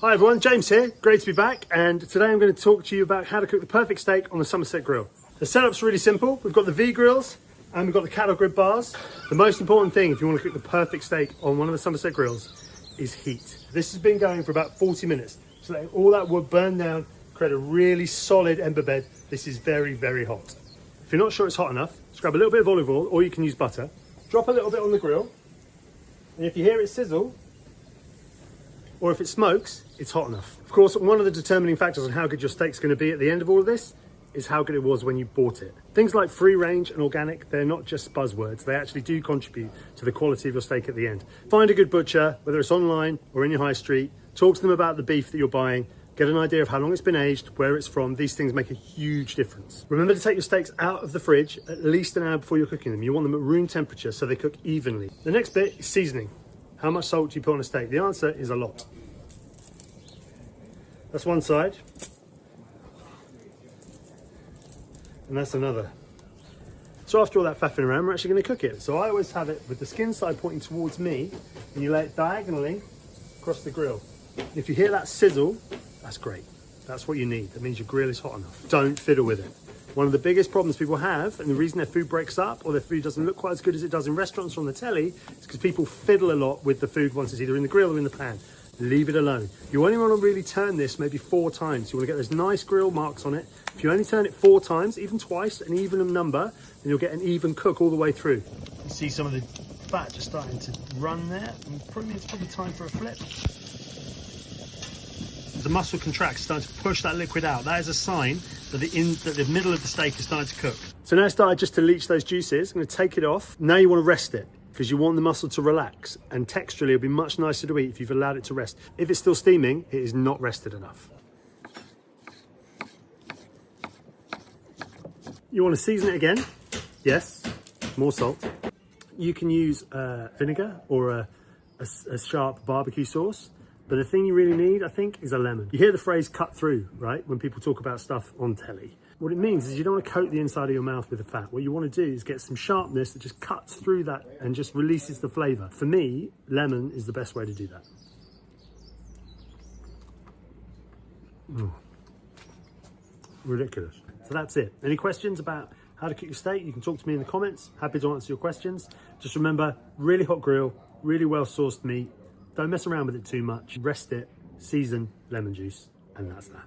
Hi everyone, James here, great to be back, and today I'm going to talk to you about how to cook the perfect steak on the Somerset Grill. The setup's really simple. We've got the V-grills and we've got the cattle grid bars. The most important thing if you want to cook the perfect steak on one of the Somerset Grills is heat. This has been going for about 40 minutes, so letting all that wood burn down, create a really solid ember bed. This is very, very hot. If you're not sure it's hot enough, just grab a little bit of olive oil, or you can use butter. Drop a little bit on the grill, and if you hear it sizzle, or if it smokes, it's hot enough. Of course, one of the determining factors on how good your steak's going to be at the end of all of this is how good it was when you bought it. Things like free range and organic, they're not just buzzwords. They actually do contribute to the quality of your steak at the end. Find a good butcher, whether it's online or in your high street. Talk to them about the beef that you're buying. Get an idea of how long it's been aged, where it's from. These things make a huge difference. Remember to take your steaks out of the fridge at least an hour before you're cooking them. You want them at room temperature so they cook evenly. The next bit is seasoning. How much salt do you put on a steak? The answer is a lot. That's one side. And that's another. So after all that faffing around, we're actually going to cook it. So I always have it with the skin side pointing towards me, and you lay it diagonally across the grill. If you hear that sizzle, that's great. That's what you need. That means your grill is hot enough. Don't fiddle with it. One of the biggest problems people have, and the reason their food breaks up or their food doesn't look quite as good as it does in restaurants or on the telly, is because people fiddle a lot with the food once it's either in the grill or in the pan. Leave it alone. You only want to really turn this maybe 4 times. You want to get those nice grill marks on it. If you only turn it 4 times, even twice, an even number, then you'll get an even cook all the way through. You see some of the fat just starting to run there, and it's probably time for a flip. The muscle contracts, starting to push that liquid out. That is a sign that the middle of the steak is starting to cook. So now it's started just to leach those juices. I'm going to take it off. Now you want to rest it, because you want the muscle to relax, and texturally it'll be much nicer to eat if you've allowed it to rest. If it's still steaming, it is not rested enough. You want to season it again. Yes, more salt. You can use vinegar or a sharp barbecue sauce, but the thing you really need, I think, is a lemon. You hear the phrase cut through, right? When people talk about stuff on telly. What it means is you don't want to coat the inside of your mouth with the fat. What you want to do is get some sharpness that just cuts through that and just releases the flavor. For me, lemon is the best way to do that. Ridiculous. So that's it. Any questions about how to cook your steak? You can talk to me in the comments. Happy to answer your questions. Just remember, really hot grill, really well sourced meat. Don't mess around with it too much. Rest it, season, lemon juice, and that's that.